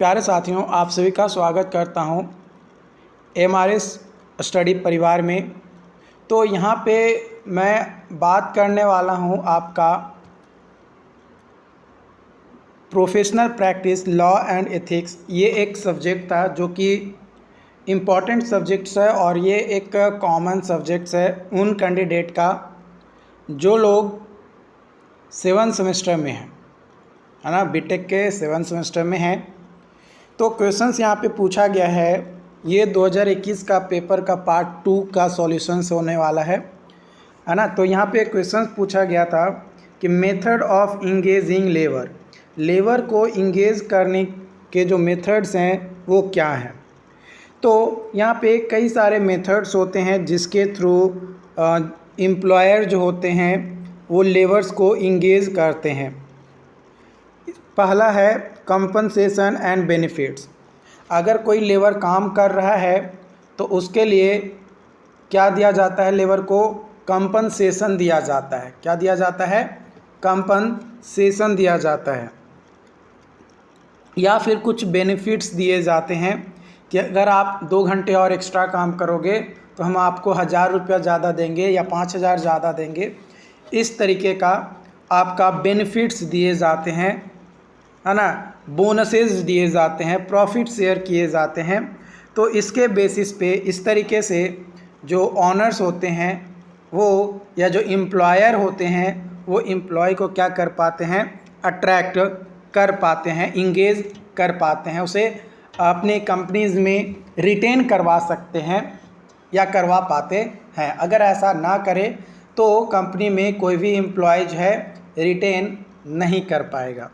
प्यारे साथियों, आप सभी का स्वागत करता हूं एमआरएस स्टडी परिवार में। तो यहां पे मैं बात करने वाला हूं आपका professional practice law and ethics. ये एक सब्जेक्ट था जो कि इम्पॉर्टेंट सब्जेक्ट्स है और ये एक कॉमन सब्जेक्ट्स है उन कैंडिडेट का जो लोग 7 सेमेस्टर में है ना, बीटेक के 7 सेमेस्टर में हैं। तो क्वेश्चंस यहाँ पे पूछा गया है, ये 2021 का पेपर का पार्ट 2 का सॉल्यूशंस होने वाला है ना। तो यहाँ पे क्वेश्चंस पूछा गया था कि मेथड ऑफ इंगेजिंग लेबर को इंगेज करने के जो मेथड्स हैं वो क्या हैं। तो यहाँ पे कई सारे मेथड्स होते हैं जिसके थ्रू एम्प्लॉयर जो होते हैं वो लेबर्स को इंगेज करते हैं। पहला है कंपनसेशन एंड बेनिफिट्स। अगर कोई लेबर काम कर रहा है तो उसके लिए क्या दिया जाता है, लेबर को कंपनसेशन दिया जाता है। क्या दिया जाता है? कंपनसेशन दिया जाता है। या फिर कुछ बेनिफिट्स दिए जाते हैं कि अगर आप 2 घंटे और एक्स्ट्रा काम करोगे तो हम आपको 1000 रुपया ज़्यादा देंगे या 5000 ज़्यादा देंगे। इस तरीके का आपका बेनिफिट्स दिए जाते हैं, है ना, बोनसेस दिए जाते हैं, प्रॉफिट शेयर किए जाते हैं। तो इसके बेसिस पे इस तरीके से जो ऑनर्स होते हैं वो या जो एम्प्लॉयर होते हैं वो एम्प्लॉय को क्या कर पाते हैं, अट्रैक्ट कर पाते हैं, इंगेज कर पाते हैं, उसे अपने कंपनीज़ में रिटेन करवा सकते हैं या करवा पाते हैं। अगर ऐसा ना करे तो कंपनी में कोई भी एम्प्लॉय जो है रिटेन नहीं कर पाएगा।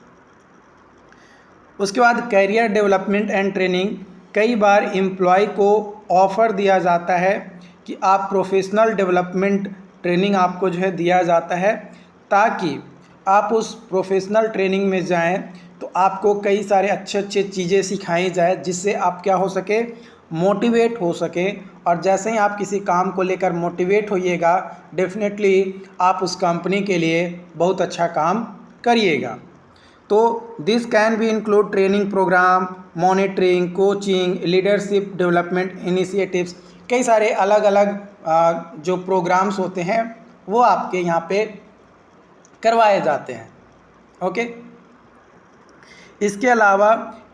उसके बाद कैरियर डेवलपमेंट एंड ट्रेनिंग। कई बार एम्प्लॉय को ऑफ़र दिया जाता है कि आप प्रोफेशनल डेवलपमेंट ट्रेनिंग आपको जो है दिया जाता है ताकि आप उस प्रोफेशनल ट्रेनिंग में जाएं तो आपको कई सारे अच्छे चीज़ें सिखाई जाए जिससे आप क्या हो सके, मोटिवेट हो सके। और जैसे ही आप किसी काम को लेकर मोटिवेट होइएगा डेफिनेटली आप उस कंपनी के लिए बहुत अच्छा काम करिएगा। तो this can be include training programme, monitoring, coaching, leadership development initiatives. कई सारे अलग अलग जो प्रोग्राम्स होते हैं वो आपके यहाँ पे करवाए जाते हैं। ओके। इसके अलावा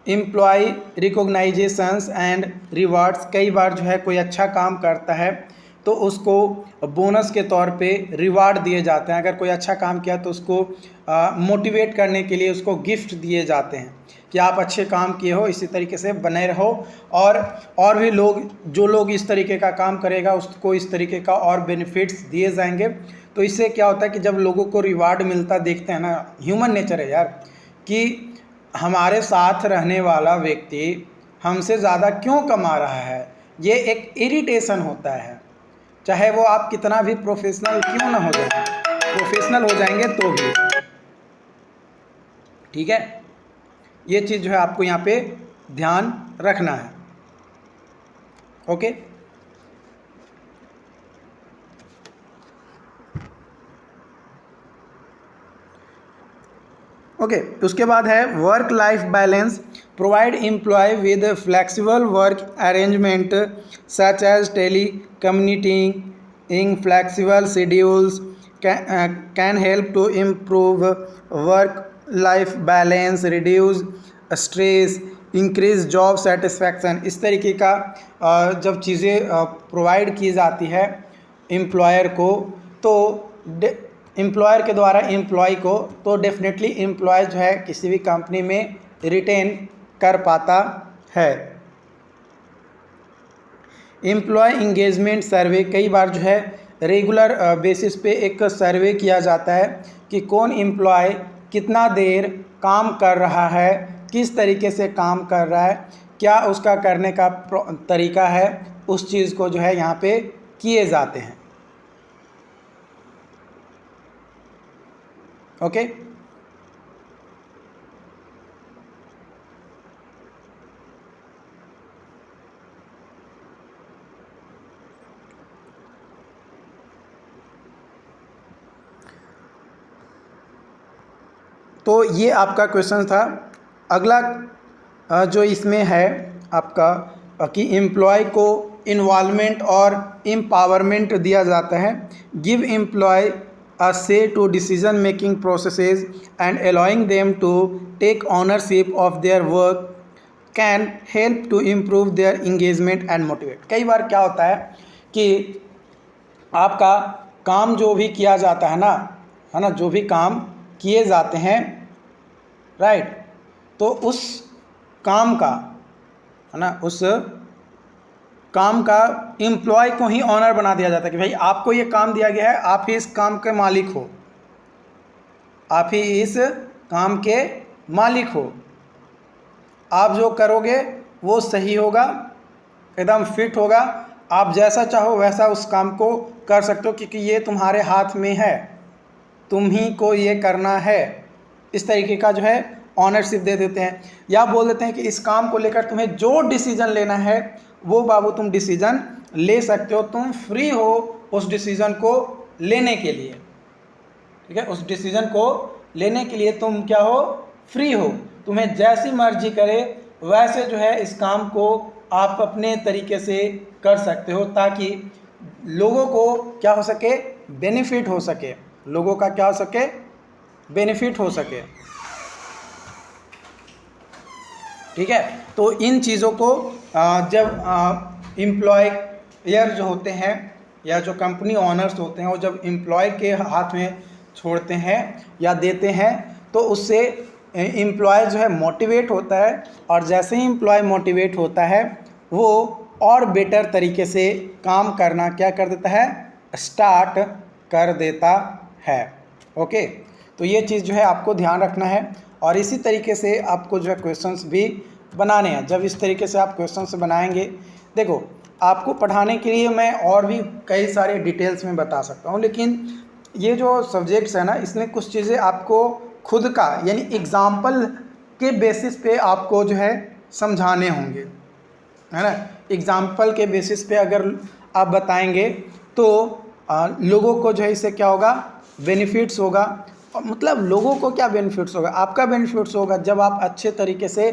एम्प्लॉय रिकॉग्नाइजेशंस एंड रिवार्ड्स। कई बार जो है कोई अच्छा काम करता है तो उसको बोनस के तौर पे रिवार्ड दिए जाते हैं। अगर कोई अच्छा काम किया तो उसको मोटिवेट करने के लिए उसको गिफ्ट दिए जाते हैं कि आप अच्छे काम किए हो, इसी तरीके से बने रहो। और भी लोग, जो लोग इस तरीके का काम करेगा उसको इस तरीके का और बेनिफिट्स दिए जाएंगे। तो इससे क्या होता है कि जब लोगों को रिवार्ड मिलता देखते हैं ना, ह्यूमन नेचर है यार कि हमारे साथ रहने वाला व्यक्ति हमसे ज़्यादा क्यों कमा रहा है, ये एक इरिटेशन होता है। चाहे वो आप कितना भी प्रोफेशनल क्यों ना हो जाए, प्रोफेशनल हो जाएंगे तो भी, ठीक है। ये चीज़ जो है आपको यहाँ पे ध्यान रखना है। ओके। ओके, उसके बाद है work life balance. Provide employ with flexible work arrangement such as telecommuting, flexible schedules can help to improve work life balance, reduce stress, increase job satisfaction. इस तरीके का जब चीज़ें प्रोवाइड की जाती है एम्प्लॉयर को, तो एम्प्लॉयर के द्वारा एम्प्लॉय को, तो डेफिनेटली एम्प्लॉय जो है किसी भी कंपनी में रिटेन कर पाता है। एम्प्लॉय इंगेजमेंट सर्वे। कई बार जो है रेगुलर बेसिस पे एक सर्वे किया जाता है कि कौन एम्प्लॉय कितना देर काम कर रहा है, किस तरीके से काम कर रहा है, क्या उसका करने का तरीका है, उस चीज़ को जो है यहाँ पे किए जाते हैं। ओके। तो ये आपका क्वेश्चन था। अगला जो इसमें है आपका कि एम्प्लॉय को इन्वॉल्वमेंट और एम्पावरमेंट दिया जाता है। Give employ a say to decision making processes and allowing them to take ownership of their work can help to improve their engagement and motivate। कई बार क्या होता है कि आपका काम जो भी किया जाता है ना, जो भी काम किए जाते हैं, राइट, तो उस काम का, है ना, उस काम का एम्प्लॉय को ही ऑनर बना दिया जाता है कि भाई आपको ये काम दिया गया है, आप ही इस काम के मालिक हो, आप ही इस काम के मालिक हो, आप जो करोगे वो सही होगा, एकदम फिट होगा, आप जैसा चाहो वैसा उस काम को कर सकते हो क्योंकि ये तुम्हारे हाथ में है, तुम ही को ये करना है। इस तरीके का जो है ऑनरशिप दे देते हैं, या बोल देते हैं कि इस काम को लेकर तुम्हें जो डिसीजन लेना है वो बाबू तुम डिसीजन ले सकते हो, तुम फ्री हो उस डिसीजन को लेने के लिए, ठीक है, उस डिसीजन को लेने के लिए तुम क्या हो, फ्री हो, तुम्हें जैसी मर्जी करे वैसे जो है इस काम को आप अपने तरीके से कर सकते हो ताकि लोगों को क्या हो सके, बेनिफिट हो सके, लोगों का क्या हो सके, बेनिफिट हो सके, ठीक है। तो इन चीज़ों को जब एम्प्लॉयर जो होते हैं या जो कंपनी ओनर्स होते हैं वो जब एम्प्लॉय के हाथ में छोड़ते हैं या देते हैं तो उससे एम्प्लॉय जो है मोटिवेट होता है, और जैसे ही एम्प्लॉय मोटिवेट होता है वो और बेटर तरीके से काम करना क्या कर देता है, स्टार्ट कर देता है। ओके, तो ये चीज़ जो है आपको ध्यान रखना है, और इसी तरीके से आपको जो है क्वेश्चंस भी बनाने हैं। जब इस तरीके से आप क्वेश्चंस बनाएंगे, देखो आपको पढ़ाने के लिए मैं और भी कई सारे डिटेल्स में बता सकता हूँ, लेकिन ये जो सब्जेक्ट्स है ना, इसमें कुछ चीज़ें आपको खुद का यानी एग्ज़ाम्पल के बेसिस पे आपको जो है समझाने होंगे, है ना। एग्ज़ाम्पल के बेसिस पे अगर आप बताएंगे तो लोगों को जो है इससे क्या होगा, बेनिफिट्स होगा। और मतलब लोगों को क्या बेनिफिट्स होगा, आपका बेनिफिट्स होगा जब आप अच्छे तरीके से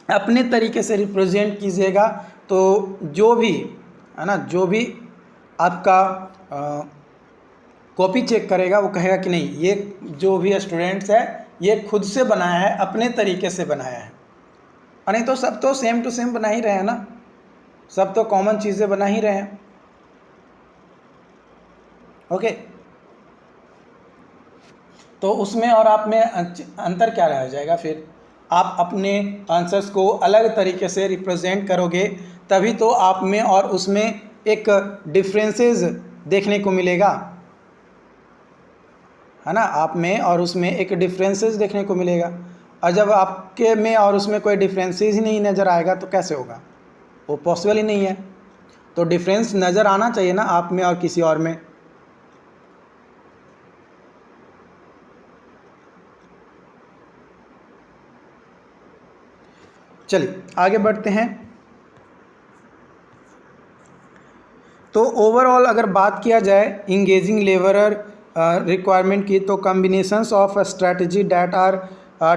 अपने तरीके से रिप्रेजेंट कीजिएगा, तो जो भी, है ना, जो भी आपका कॉपी चेक करेगा वो कहेगा कि नहीं, ये जो भी स्टूडेंट्स है ये खुद से बनाया है, अपने तरीके से बनाया है। और नहीं तो सब तो सेम टू सेम बना ही रहे हैं ना, सब तो कॉमन चीज़ें बना ही रहे हैं। ओके, तो उसमें और आप में अंतर क्या रह जाएगा, फिर आप अपने आंसर्स को अलग तरीके से रिप्रेजेंट करोगे तभी तो आप में और उसमें एक डिफरेंसेस देखने को मिलेगा, है ना, आप में और उसमें एक डिफरेंसेस देखने को मिलेगा। और जब आपके में और उसमें कोई डिफरेंसेस ही नहीं नज़र आएगा तो कैसे होगा, वो पॉसिबल ही नहीं है। तो डिफरेंस नज़र आना चाहिए ना आप में और किसी और में। चलिए आगे बढ़ते हैं। तो ओवरऑल अगर बात किया जाए इंगेजिंग लेबरर रिक्वायरमेंट की, तो combinations of strategy that are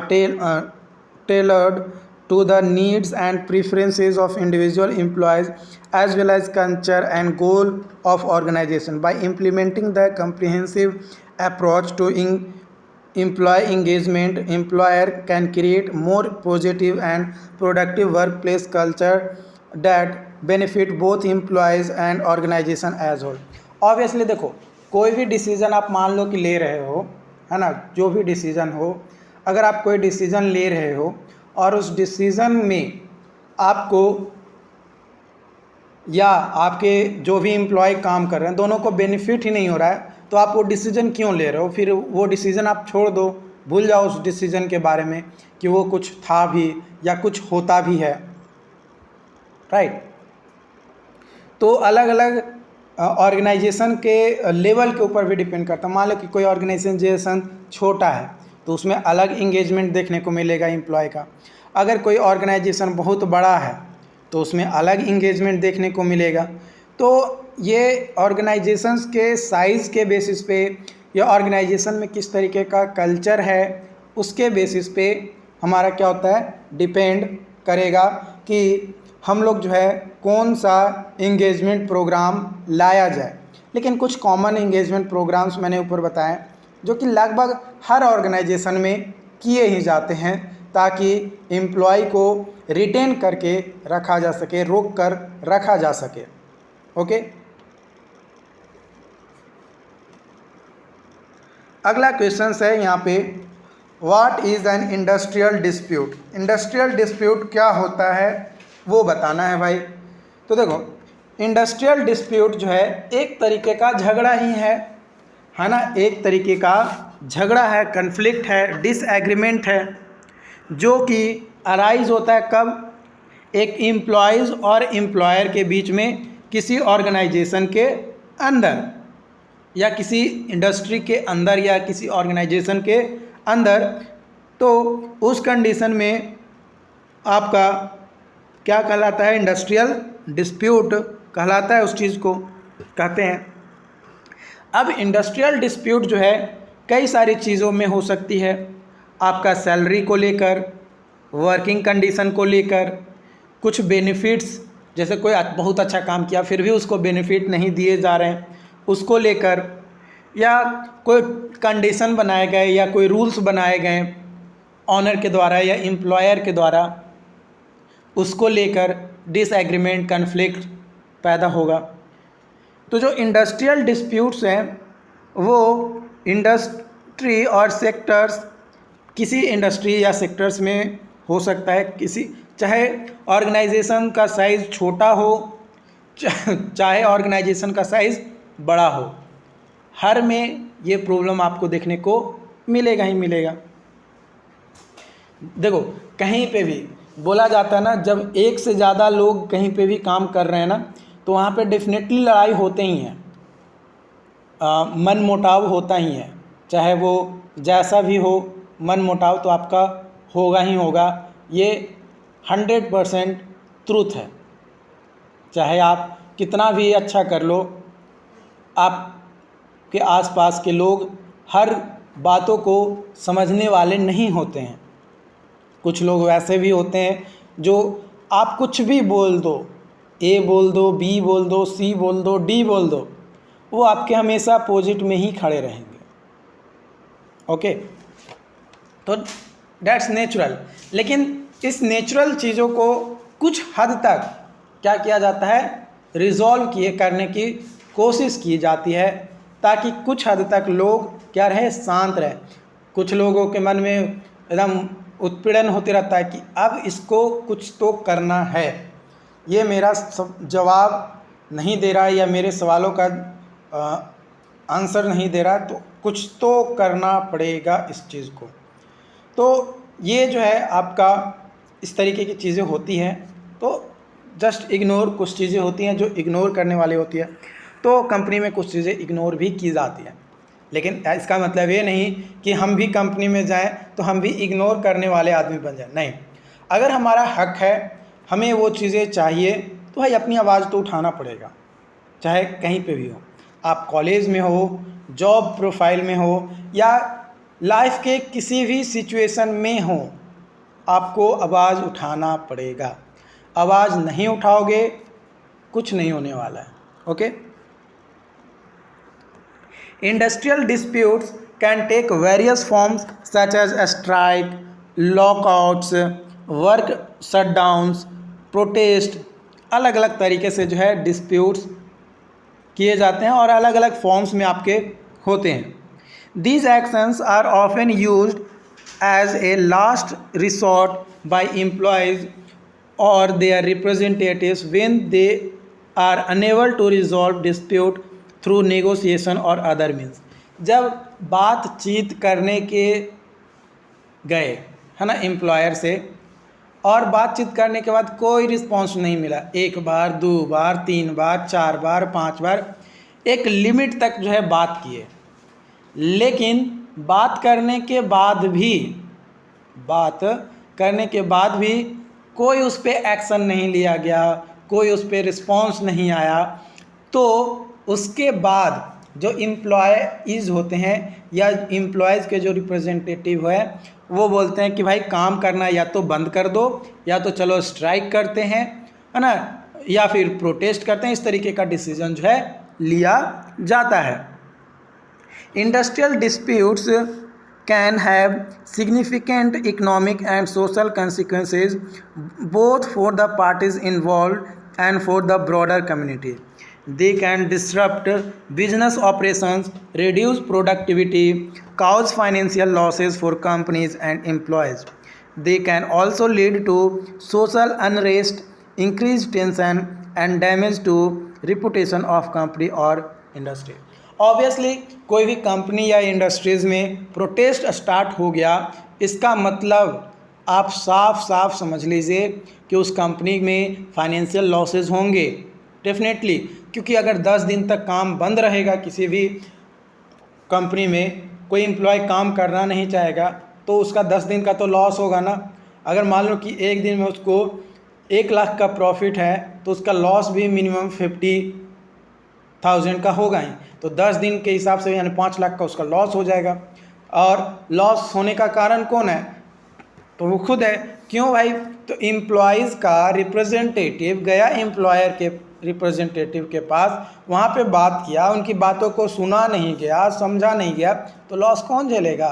tailored to the needs and preferences of individual employees as well as culture and goal of organization. By implementing the comprehensive approach to employee engagement, employer can create more positive and productive workplace culture that benefit both employees and organization as whole. Obviously देखो, कोई भी decision आप मान लो कि ले रहे हो, है ना, जो भी डिसीज़न हो, अगर आप कोई डिसीज़न ले रहे हो और उस डिसीज़न में आपको या आपके जो भी एम्प्लॉय काम कर रहे हैं दोनों को बेनिफिट ही नहीं हो रहा है, तो आप वो डिसीज़न क्यों ले रहे हो। फिर वो डिसीज़न आप छोड़ दो, भूल जाओ उस डिसीज़न के बारे में कि वो कुछ था भी या कुछ होता भी है, राइट। तो अलग अलग ऑर्गेनाइजेशन के लेवल के ऊपर भी डिपेंड करता है। मान लो कि कोई ऑर्गेनाइजेशन छोटा है तो उसमें अलग इंगेजमेंट देखने को मिलेगा एम्प्लॉय का। अगर कोई ऑर्गेनाइजेशन बहुत बड़ा है तो उसमें अलग इंगेजमेंट देखने को मिलेगा। तो ये ऑर्गेनाइजेशंस के साइज़ के बेसिस पे या ऑर्गेनाइजेशन में किस तरीके का कल्चर है उसके बेसिस पे हमारा क्या होता है, डिपेंड करेगा कि हम लोग जो है कौन सा इंगेजमेंट प्रोग्राम लाया जाए। लेकिन कुछ कॉमन इंगेजमेंट प्रोग्राम्स मैंने ऊपर बताए जो कि लगभग हर ऑर्गेनाइजेशन में किए ही जाते हैं ताकि एम्प्लॉय को रिटेन करके रखा जा सके, रोक कर रखा जा सके। ओके, अगला क्वेश्चन है यहाँ पे, what is an industrial dispute. Industrial dispute क्या होता है वो बताना है भाई। तो देखो, इंडस्ट्रियल डिस्प्यूट जो है एक तरीके का झगड़ा ही है ना, एक तरीके का झगड़ा है, कन्फ्लिक्ट है, डिसएग्रीमेंट है, जो कि अराइज होता है कब, एक एम्प्लॉयज़ और एम्प्लॉयर के बीच में किसी ऑर्गेनाइजेशन के अंदर या किसी इंडस्ट्री के अंदर या किसी ऑर्गेनाइजेशन के अंदर। तो उस कंडीशन में आपका क्या कहलाता है, इंडस्ट्रियल डिस्प्यूट कहलाता है, उस चीज़ को कहते हैं। अब इंडस्ट्रियल डिस्प्यूट जो है कई सारी चीज़ों में हो सकती है, आपका सैलरी को लेकर, वर्किंग कंडीशन को लेकर, कुछ बेनिफिट्स, जैसे कोई बहुत अच्छा काम किया फिर भी उसको बेनिफिट नहीं दिए जा रहे हैं उसको लेकर, या कोई कंडीशन बनाए गए या कोई रूल्स बनाए गए ऑनर के द्वारा या एम्प्लॉयर के द्वारा, उसको लेकर डिसएग्रीमेंट, कन्फ्लिक्ट पैदा होगा। तो जो इंडस्ट्रियल डिस्प्यूट्स हैं वो इंडस्ट्री और सेक्टर्स, किसी इंडस्ट्री या सेक्टर्स में हो सकता है, किसी चाहे ऑर्गेनाइजेशन का साइज़ छोटा हो चाहे ऑर्गेनाइजेशन का साइज़ बड़ा हो, हर में ये प्रॉब्लम आपको देखने को मिलेगा ही मिलेगा। देखो, कहीं पे भी बोला जाता है ना, जब एक से ज़्यादा लोग कहीं पे भी काम कर रहे हैं ना, तो वहाँ पे डेफिनेटली लड़ाई होते ही हैं, मन मुटाव होता ही है, चाहे वो जैसा भी हो, मन मुटाव तो आपका होगा ही होगा, ये 100% ट्रूथ है। चाहे आप कितना भी अच्छा कर लो, आपके आसपास के लोग हर बातों को समझने वाले नहीं होते हैं। कुछ लोग वैसे भी होते हैं जो आप कुछ भी बोल दो, ए बोल दो, बी बोल दो, सी बोल दो, डी बोल दो, वो आपके हमेशा अपोजिट में ही खड़े रहेंगे। ओके, तो दैट्स नेचुरल। लेकिन इस नेचुरल चीज़ों को कुछ हद तक क्या किया जाता है, रिजॉल्व करने की कोशिश की जाती है ताकि कुछ हद तक लोग क्या रहे, शांत रहे। कुछ लोगों के मन में एकदम उत्पीड़न होते रहता है कि अब इसको कुछ तो करना है, ये मेरा जवाब नहीं दे रहा है या मेरे सवालों का आंसर नहीं दे रहा, तो कुछ तो करना पड़ेगा इस चीज़ को। तो ये जो है आपका इस तरीके की चीज़ें होती हैं। तो जस्ट इग्नोर, कुछ चीज़ें होती हैं जो इग्नोर करने वाली होती है। तो कंपनी में कुछ चीज़ें इग्नोर भी की जाती हैं, लेकिन इसका मतलब ये नहीं कि हम भी कंपनी में जाएं तो हम भी इग्नोर करने वाले आदमी बन जाएं। नहीं, अगर हमारा हक है, हमें वो चीज़ें चाहिए, तो भाई अपनी आवाज़ तो उठाना पड़ेगा, चाहे कहीं पे भी हो। आप कॉलेज में हो, जॉब प्रोफाइल में हो, या लाइफ के किसी भी सिचुएशन में हो, आपको आवाज़ उठाना पड़ेगा। आवाज़ नहीं उठाओगे कुछ नहीं होने वाला है। Okay, industrial disputes can take various forms such as strike, lockouts, work shutdowns, protest. अलग अलग तरीके से जो है डिस्प्यूट्स किए जाते हैं और अलग अलग फॉर्म्स में आपके होते हैं। These actions are often used as a last resort by employees or their representatives when they are unable to resolve dispute through negotiation or other means। जब बातचीत करने के गए है ना एम्प्लॉयर से, और बातचीत करने के बाद कोई रिस्पॉन्स नहीं मिला, 1 बार 2 बार 3 बार 4 बार 5 बार, एक लिमिट तक जो है बात किए, लेकिन बात करने के बाद भी कोई उस पर एक्शन नहीं लिया गया, कोई उस पर रिस्पॉन्स नहीं आया, तो उसके बाद जो एम्प्लॉयज़ होते हैं या एम्प्लॉयज़ के जो रिप्रेजेंटेटिव है वो बोलते हैं कि भाई काम करना या तो बंद कर दो, या तो चलो स्ट्राइक करते हैं, है ना, या फिर प्रोटेस्ट करते हैं। इस तरीके का डिसीजन जो है लिया जाता है। Industrial disputes can have significant economic and social consequences both for the parties involved and for the broader community. They can disrupt business operations, reduce productivity, cause financial losses for companies and employees. They can also lead to social unrest, increased tension, and damage to reputation of company or industry. Obviously कोई भी company या industries में protest start हो गया, इसका मतलब आप साफ साफ समझ लीजिए कि उस कंपनी में फाइनेंशियल लॉसेस होंगे डेफिनेटली, क्योंकि अगर 10 दिन तक काम बंद रहेगा किसी भी कंपनी में, कोई एम्प्लॉय काम करना नहीं चाहेगा तो उसका 10 दिन का तो लॉस होगा ना। अगर मान लो कि एक दिन में उसको 1 लाख का प्रॉफिट है तो उसका लॉस भी मिनिमम 50,000 का होगा ही, तो 10 दिन के हिसाब से यानी 5 लाख का उसका लॉस हो जाएगा। और लॉस होने का कारण कौन है? तो वो खुद है। क्यों भाई? तो एम्प्लॉयज़ का रिप्रेजेंटेटिव गया एम्प्लॉयर के रिप्रेजेंटेटिव के पास, वहाँ पे बात किया, उनकी बातों को सुना नहीं गया, समझा नहीं गया, तो लॉस कौन झेलेगा?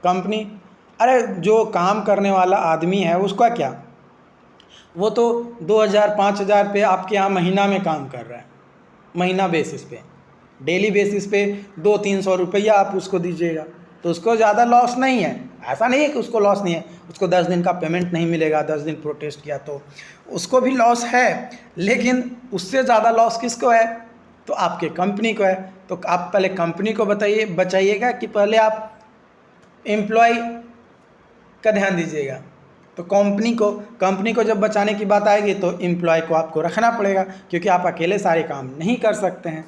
कंपनी। अरे जो काम करने वाला आदमी है उसका क्या, वो तो 2,000-5,000 पे आपके यहाँ महीना में काम कर रहा है, महीना बेसिस पे, डेली बेसिस पे 200-300 रुपया आप उसको दीजिएगा, तो उसको ज़्यादा लॉस नहीं है। ऐसा नहीं है कि उसको लॉस नहीं है, उसको 10 दिन का पेमेंट नहीं मिलेगा, 10 दिन प्रोटेस्ट किया तो उसको भी लॉस है, लेकिन उससे ज़्यादा लॉस किसको है? तो आपके कंपनी को है। तो आप पहले कंपनी को बचाइएगा कि पहले आप एम्प्लॉय का ध्यान दीजिएगा। तो कंपनी को जब बचाने की बात आएगी तो एम्प्लॉय को आपको रखना पड़ेगा, क्योंकि आप अकेले सारे काम नहीं कर सकते हैं।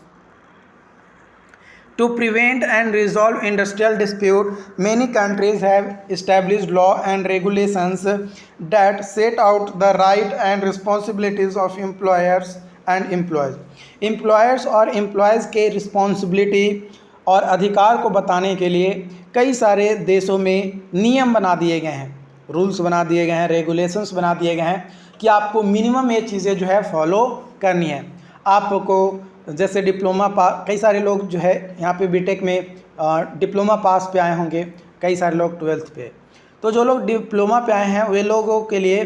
To prevent and resolve industrial dispute, many countries have established law and regulations that set out the right and responsibilities of employers and employees. Employers और employees के responsibility और अधिकार को बताने के लिए कई सारे देशों में नियम बना दिए गए हैं, रूल्स बना दिए गए हैं, रेगुलेशंस बना दिए गए हैं कि आपको मिनिमम ये चीज़ें जो है फॉलो करनी है। आपको जैसे डिप्लोमा पास, कई सारे लोग जो है यहाँ पे बीटेक में डिप्लोमा पास पे आए होंगे, कई सारे लोग 12th पे। तो जो लोग डिप्लोमा पे आए हैं वे लोगों के लिए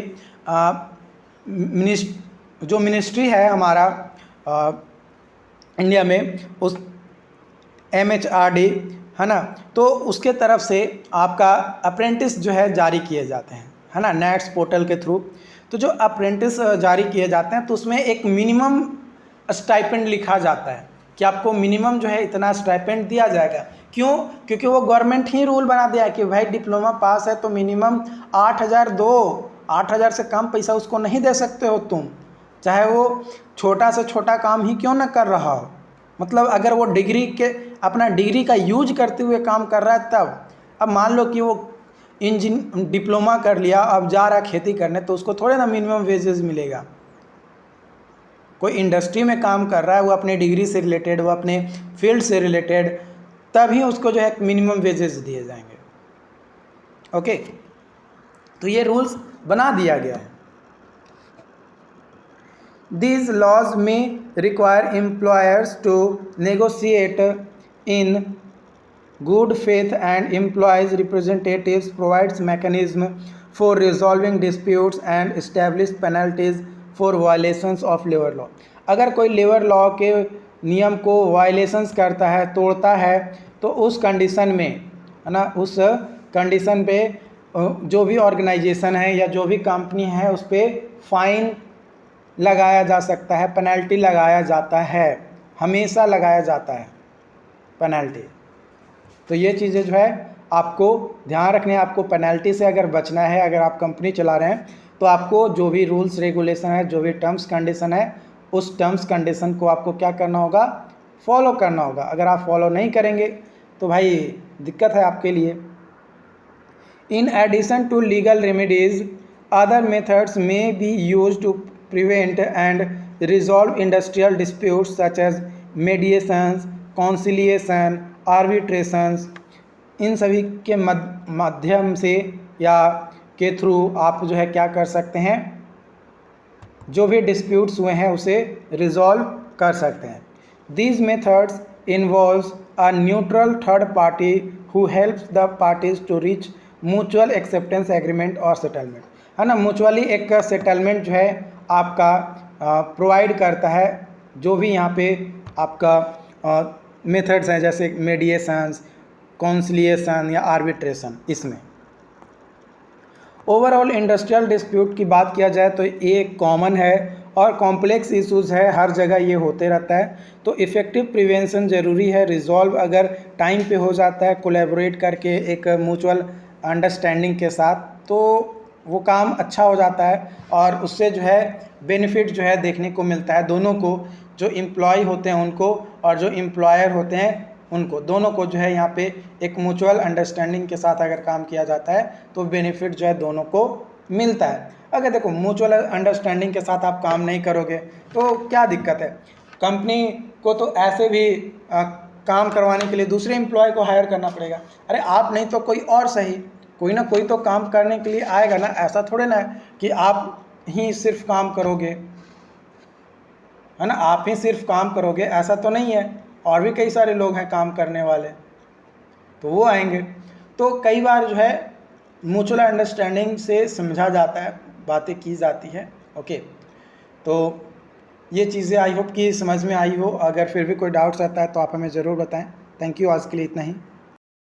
जो मिनिस्ट्री है हमारा इंडिया में, उस MHRD है ना, तो उसके तरफ से आपका अप्रेंटिस जो है जारी किए जाते हैं, है ना, नेट्स पोर्टल के थ्रू। तो जो अप्रेंटिस जारी किए जाते हैं तो उसमें एक मिनिमम स्टाइपेंड लिखा जाता है कि आपको मिनिमम जो है इतना स्टाइपेंड दिया जाएगा। क्यों? क्योंकि वो गवर्नमेंट ही रूल बना दिया है कि भाई डिप्लोमा पास है तो मिनिमम 8,000 दो, 8,000 से कम पैसा उसको नहीं दे सकते हो तुम, चाहे वो छोटा से छोटा काम ही क्यों ना कर रहा हो। मतलब अगर वो अपना डिग्री का यूज करते हुए काम कर रहा है तब। अब मान लो कि वो डिप्लोमा कर लिया, अब जा रहा है खेती करने, तो उसको थोड़े ना मिनिमम वेजेस मिलेगा। कोई इंडस्ट्री में काम कर रहा है, वो अपने डिग्री से रिलेटेड, वो अपने फील्ड से रिलेटेड, तभी उसको जो है मिनिमम वेजेस दिए जाएंगे। ओके, तो ये रूल्स बना दिया गया है। These laws may require employers to negotiate in good faith, and employees representatives provides mechanism for resolving disputes and establish penalties for violations of labor law. अगर कोई लेबर लॉ के नियम को वायलेशंस करता है, तोड़ता है, तो उस कंडीशन में, है ना, उस कंडीशन पे जो भी ऑर्गेनाइजेशन है या जो भी कंपनी है उस पर फाइन लगाया जा सकता है, पेनल्टी लगाया जाता है, हमेशा लगाया जाता है पेनल्टी। तो ये चीज़ें जो है आपको ध्यान रखनी है। आपको पेनल्टी से अगर बचना है, अगर आप कंपनी चला रहे हैं, तो आपको जो भी रूल्स रेगुलेशन है, जो भी टर्म्स कंडीशन है, उस टर्म्स कंडीशन को आपको क्या करना होगा? फॉलो करना होगा। अगर आप फॉलो नहीं करेंगे तो भाई दिक्कत है आपके लिए। In addition to legal remedies, other methods may be use to prevent and resolve industrial disputes such as mediations, conciliation, arbitrations, इन सभी के माध्यम से या के थ्रू आप जो है क्या कर सकते हैं, जो भी डिस्प्यूट्स हुए हैं उसे रिजॉल्व कर सकते हैं। These methods involves a neutral third party who helps the parties to reach mutual acceptance agreement और सेटलमेंट, है ना। म्यूचुअली एक सेटलमेंट जो है आपका प्रोवाइड करता है, जो भी यहाँ पे आपका मेथड्स हैं जैसे मेडिएशंस, कॉन्सिलिएशन या आर्बिट्रेशन। इसमें ओवरऑल इंडस्ट्रियल डिस्प्यूट की बात किया जाए तो ये कॉमन है और कॉम्प्लेक्स इश्यूज़ है, हर जगह ये होते रहता है। तो इफ़ेक्टिव प्रिवेंशन ज़रूरी है। रिजॉल्व अगर टाइम पे हो जाता है कोलैबोरेट करके एक म्यूचुअल अंडरस्टैंडिंग के साथ, तो वो काम अच्छा हो जाता है और उससे जो है बेनिफिट जो है देखने को मिलता है दोनों को, जो एम्प्लॉय होते हैं उनको और जो एम्प्लॉयर होते हैं उनको, दोनों को जो है यहाँ पे एक म्यूचुअल अंडरस्टैंडिंग के साथ अगर काम किया जाता है तो बेनिफिट जो है दोनों को मिलता है। अगर देखो म्यूचुअल अंडरस्टैंडिंग के साथ आप काम नहीं करोगे तो क्या दिक्कत है, कंपनी को तो ऐसे भी काम करवाने के लिए दूसरे एम्प्लॉय को हायर करना पड़ेगा। अरे आप नहीं तो कोई और सही, कोई ना कोई तो काम करने के लिए आएगा ना। ऐसा थोड़े ना है कि आप ही सिर्फ काम करोगे, है ना, आप ही सिर्फ काम करोगे, ऐसा तो नहीं है। और भी कई सारे लोग हैं काम करने वाले, तो वो आएंगे। तो कई बार जो है म्यूचुअल अंडरस्टैंडिंग से समझा जाता है, बातें की जाती है। ओके, तो ये चीज़ें आई होप कि समझ में आई हो। अगर फिर भी कोई डाउट्स आता है तो आप हमें ज़रूर बताएं। थैंक यू, आज के लिए इतना ही।